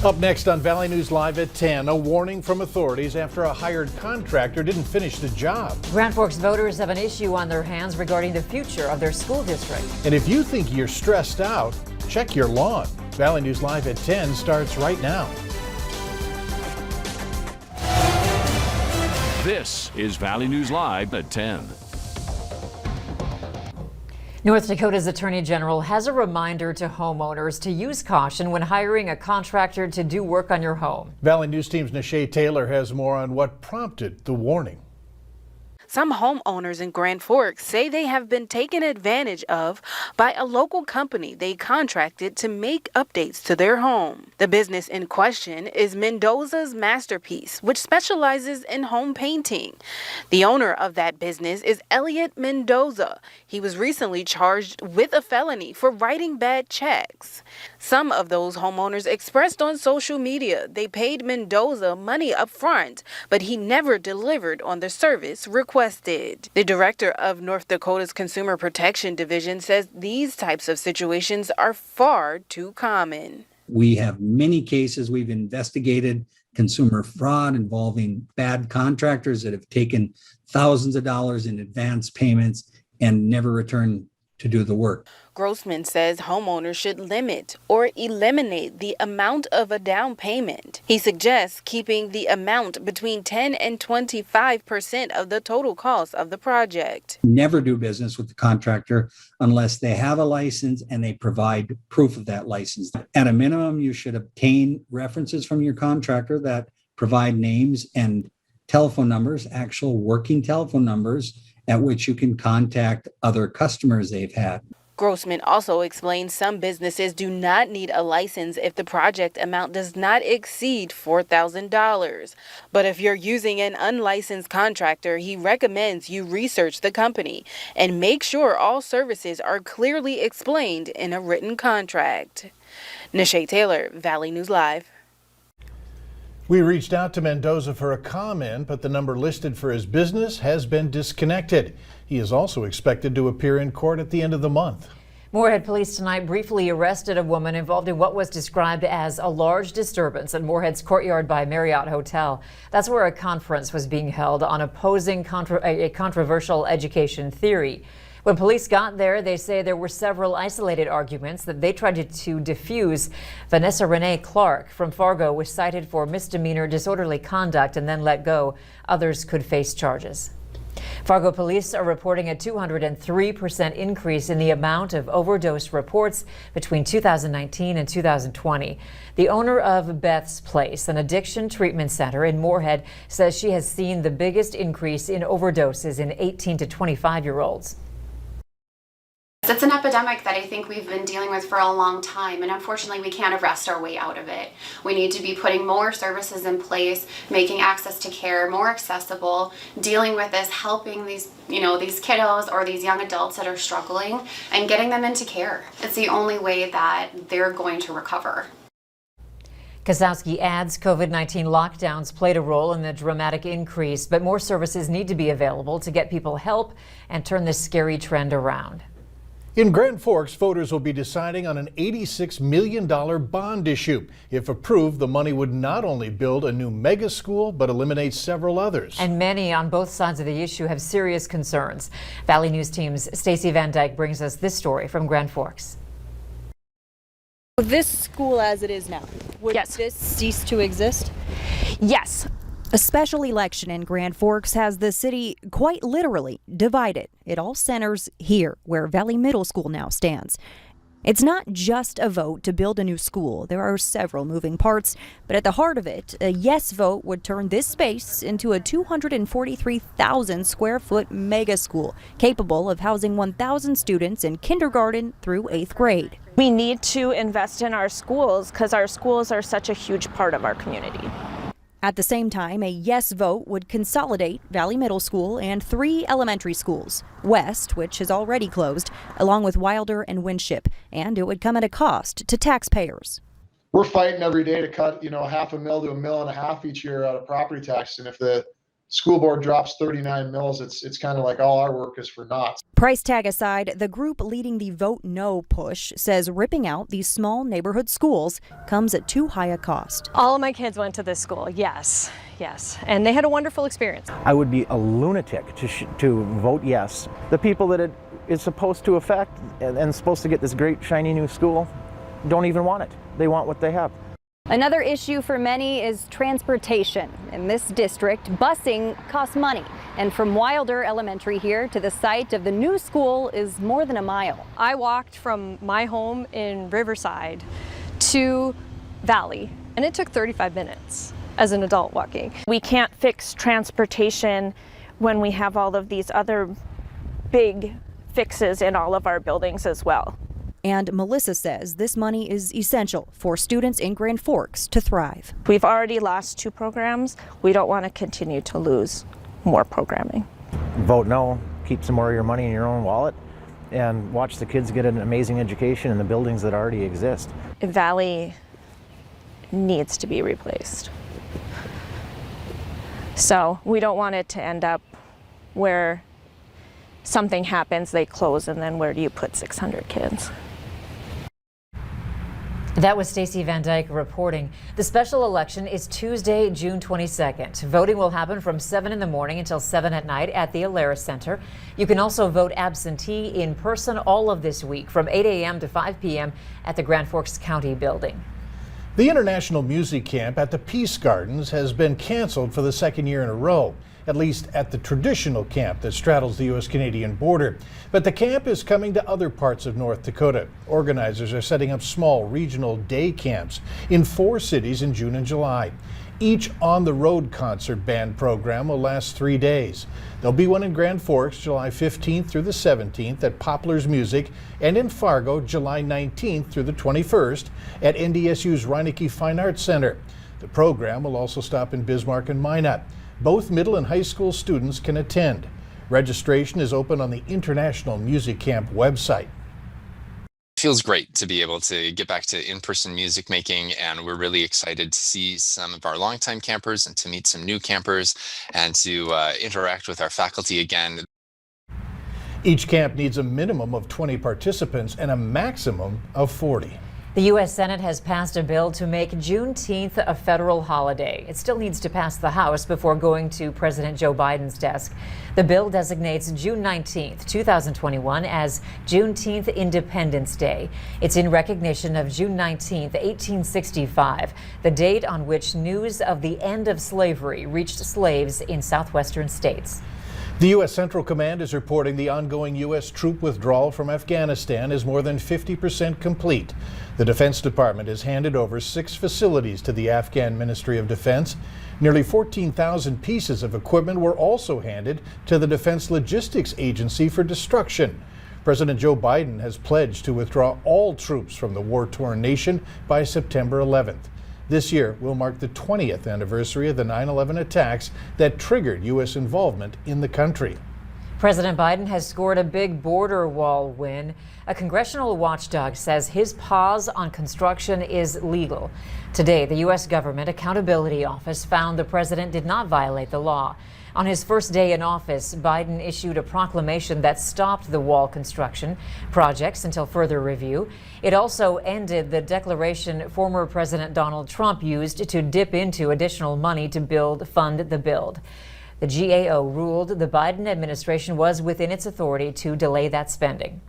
Up next on Valley News Live at 10, a warning from authorities after a hired contractor didn't finish the job. Grand Forks voters have an issue on their hands regarding the future of their school district. And if you think you're stressed out, check your lawn. Valley News Live at 10 starts right now. This is Valley News Live at 10. North Dakota's Attorney General has a reminder to homeowners to use caution when hiring a contractor to do work on your home. Valley News Team's Nishay Taylor has more on what prompted the warning. Some homeowners in Grand Forks say they have been taken advantage of by a local company they contracted to make updates to their home. The business in question is Mendoza's Masterpiece, which specializes in home painting. The owner of that business is Elliot Mendoza. He was recently charged with a felony for writing bad checks. Some of those homeowners expressed on social media they paid Mendoza money up front, but he never delivered on the service requested. The director of North Dakota's Consumer Protection Division says these types of situations are far too common. We have many cases we've investigated, consumer fraud involving bad contractors that have taken thousands of dollars in advance payments and never returned to do the work. Grossman says homeowners should limit or eliminate the amount of a down payment. He suggests keeping the amount between 10 and 25% of the total cost of the project. Never do business with the contractor unless they have a license and they provide proof of that license. At a minimum, you should obtain references from your contractor that provide names and telephone numbers, actual working telephone numbers at which you can contact other customers they've had. Grossman also explains some businesses do not need a license if the project amount does not exceed $4,000. But if you're using an unlicensed contractor, he recommends you research the company and make sure all services are clearly explained in a written contract. Nishay Taylor, Valley News Live. We reached out to Mendoza for a comment, but the number listed for his business has been disconnected. He is also expected to appear in court at the end of the month. Moorhead police tonight briefly arrested a woman involved in what was described as a large disturbance at Moorhead's courtyard by Marriott Hotel. That's where a conference was being held on opposing a controversial education theory. When police got there, they say there were several isolated arguments that they tried to defuse. Vanessa Renee Clark from Fargo was cited for misdemeanor disorderly conduct and then let go. Others could face charges. Fargo police are reporting a 203% increase in the amount of overdose reports between 2019 and 2020. The owner of Beth's Place, an addiction treatment center in Moorhead, says she has seen the biggest increase in overdoses in 18 to 25-year-olds. It's an epidemic that I think we've been dealing with for a long time, and unfortunately we can't arrest our way out of it. We need to be putting more services in place, making access to care more accessible, dealing with this, helping these kiddos or these young adults that are struggling and getting them into care. It's the only way that they're going to recover. Kosowski adds COVID-19 lockdowns played a role in the dramatic increase, but more services need to be available to get people help and turn this scary trend around. In Grand Forks, voters will be deciding on an $86 million bond issue. If approved, the money would not only build a new mega school, but eliminate several others. And many on both sides of the issue have serious concerns. Valley News Team's Stacey Van Dyke brings us this story from Grand Forks. This school as it is now, would this cease to exist? Yes. A special election in Grand Forks has the city quite literally divided. It all centers here, where Valley Middle School now stands. It's not just a vote to build a new school. There are several moving parts, but at the heart of it, a yes vote would turn this space into a 243,000 square foot mega school, capable of housing 1,000 students in kindergarten through 8th grade. We need to invest in our schools because our schools are such a huge part of our community. At the same time, a yes vote would consolidate Valley Middle School and 3 elementary schools, West, which has already closed, along with Wilder and Winship, and it would come at a cost to taxpayers. We're fighting every day to cut, $500,000 to $1.5 million each year out of property tax, and if the school board drops 39 mils, it's kind of like all our work is for naught. Price tag aside, the group leading the Vote No push says ripping out these small neighborhood schools comes at too high a cost. All of my kids went to this school, yes, and they had a wonderful experience. I would be a lunatic to vote yes. The people that it is supposed to affect and supposed to get this great shiny new school don't even want it. They want what they have. Another issue for many is transportation. In this district, busing costs money. And from Wilder Elementary here to the site of the new school is more than a mile. I walked from my home in Riverside to Valley, and it took 35 minutes as an adult walking. We can't fix transportation when we have all of these other big fixes in all of our buildings as well. And Melissa says this money is essential for students in Grand Forks to thrive. We've already lost 2 programs. We don't want to continue to lose more programming. Vote no, keep some more of your money in your own wallet, and watch the kids get an amazing education in the buildings that already exist. Valley needs to be replaced. So we don't want it to end up where something happens, they close, and then where do you put 600 kids? That was Stacey Van Dyke reporting. The special election is Tuesday, June 22nd. Voting will happen from 7 in the morning until 7 at night at the Alara Center. You can also vote absentee in person all of this week from 8 a.m. to 5 p.m. at the Grand Forks County Building. The International Music Camp at the Peace Gardens has been canceled for the second year in a row, at least at the traditional camp that straddles the U.S.-Canadian border. But the camp is coming to other parts of North Dakota. Organizers are setting up small regional day camps in 4 cities in June and July. Each on-the-road concert band program will last 3 days. There'll be one in Grand Forks July 15th through the 17th at Poplar's Music, and in Fargo July 19th through the 21st at NDSU's Reinecke Fine Arts Center. The program will also stop in Bismarck and Minot. Both middle and high school students can attend. Registration is open on the International Music Camp website. It feels great to be able to get back to in-person music making, and we're really excited to see some of our longtime campers and to meet some new campers and to interact with our faculty again. Each camp needs a minimum of 20 participants and a maximum of 40. The U.S. Senate has passed a bill to make Juneteenth a federal holiday. It still needs to pass the House before going to President Joe Biden's desk. The bill designates June 19th, 2021 as Juneteenth Independence Day. It's in recognition of June 19th, 1865, the date on which news of the end of slavery reached slaves in southwestern states. The U.S. Central Command is reporting the ongoing U.S. troop withdrawal from Afghanistan is more than 50% complete. The Defense Department has handed over 6 facilities to the Afghan Ministry of Defense. Nearly 14,000 pieces of equipment were also handed to the Defense Logistics Agency for destruction. President Joe Biden has pledged to withdraw all troops from the war-torn nation by September 11th. This year will mark the 20th anniversary of the 9/11 attacks that triggered U.S. involvement in the country. President Biden has scored a big border wall win. A congressional watchdog says his pause on construction is legal. Today, the U.S. Government Accountability Office found the president did not violate the law. On his first day in office, Biden issued a proclamation that stopped the wall construction projects until further review. It also ended the declaration former President Donald Trump used to dip into additional money to fund the build. The GAO ruled the Biden administration was within its authority to delay that spending.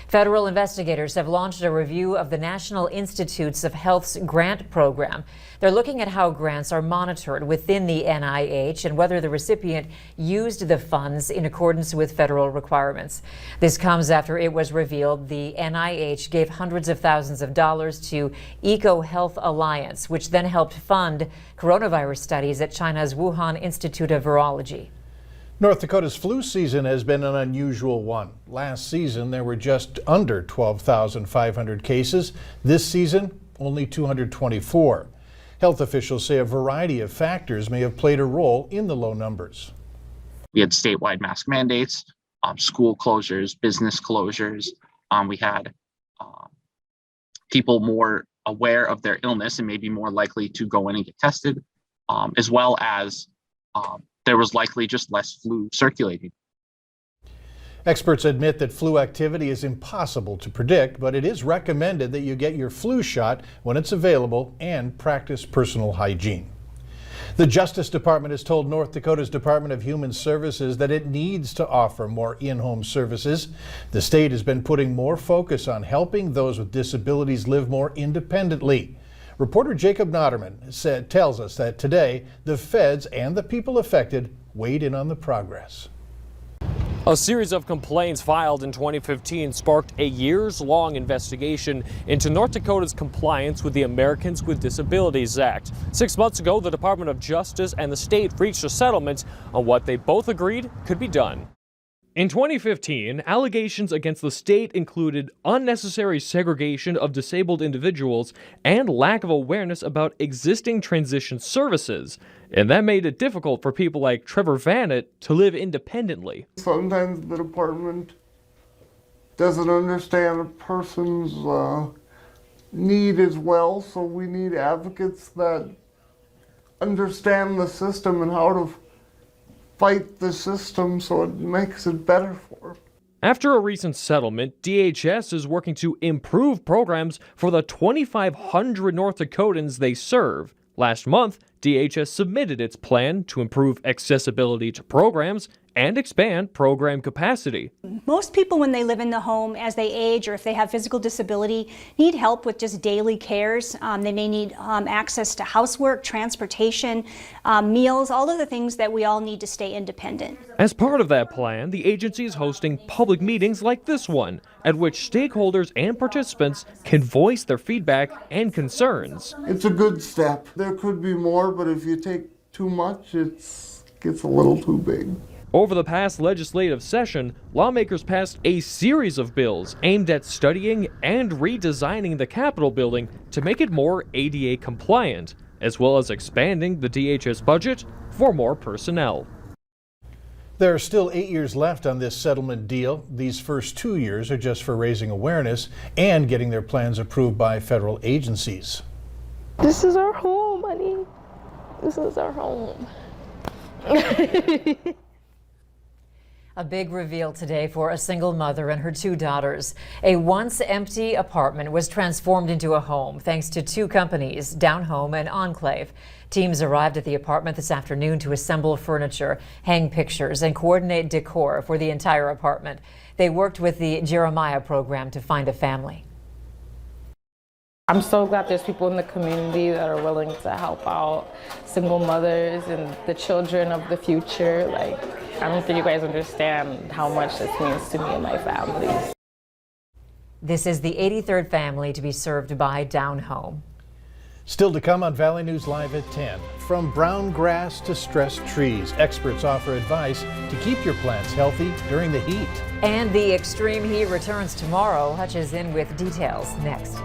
Federal investigators have launched a review of the National Institutes of Health's grant program. They're looking at how grants are monitored within the NIH and whether the recipient used the funds in accordance with federal requirements. This comes after it was revealed the NIH gave hundreds of thousands of dollars to EcoHealth Alliance, which then helped fund coronavirus studies at China's Wuhan Institute of Virology. North Dakota's flu season has been an unusual one. Last season, there were just under 12,500 cases. This season, only 224. Health officials say a variety of factors may have played a role in the low numbers. We had statewide mask mandates, school closures, business closures. We had people more aware of their illness and maybe more likely to go in and get tested, as well as there was likely just less flu circulating. Experts admit that flu activity is impossible to predict, but it is recommended that you get your flu shot when it's available and practice personal hygiene. The Justice Department has told North Dakota's Department of Human Services that it needs to offer more in-home services. The state has been putting more focus on helping those with disabilities live more independently. Reporter Jacob Notterman tells us that today the feds and the people affected weighed in on the progress. A series of complaints filed in 2015 sparked a years-long investigation into North Dakota's compliance with the Americans with Disabilities Act. 6 months ago, the Department of Justice and the state reached a settlement on what they both agreed could be done. In 2015, allegations against the state included unnecessary segregation of disabled individuals and lack of awareness about existing transition services, and that made it difficult for people like Trevor Vannett to live independently. Sometimes the department doesn't understand a person's need as well, so we need advocates that understand the system and how to fight the system so it makes it better for them. After a recent settlement, DHS is working to improve programs for the 2,500 North Dakotans they serve. Last month, DHS submitted its plan to improve accessibility to programs and expand program capacity. Most people, when they live in the home, as they age or if they have physical disability, need help with just daily cares. They may need access to housework, transportation, meals, all of the things that we all need to stay independent. As part of that plan, the agency is hosting public meetings like this one, at which stakeholders and participants can voice their feedback and concerns. It's a good step. There could be more, but if you take too much, it gets a little too big. Over the past legislative session, lawmakers passed a series of bills aimed at studying and redesigning the Capitol building to make it more ADA compliant, as well as expanding the DHS budget for more personnel. There are still 8 years left on this settlement deal. These first 2 years are just for raising awareness and getting their plans approved by federal agencies. This is our home, honey. This is our home. A big reveal today for a single mother and her 2 daughters. A once empty apartment was transformed into a home thanks to 2 companies, Down Home and Enclave. Teams arrived at the apartment this afternoon to assemble furniture, hang pictures, and coordinate decor for the entire apartment. They worked with the Jeremiah program to find a family. I'm so glad there's people in the community that are willing to help out single mothers and the children of the future. I don't think you guys understand how much this means to me and my family. This is the 83rd family to be served by Down Home. Still to come on Valley News Live at 10. From brown grass to stressed trees, experts offer advice to keep your plants healthy during the heat. And the extreme heat returns tomorrow. Hutch is in with details next.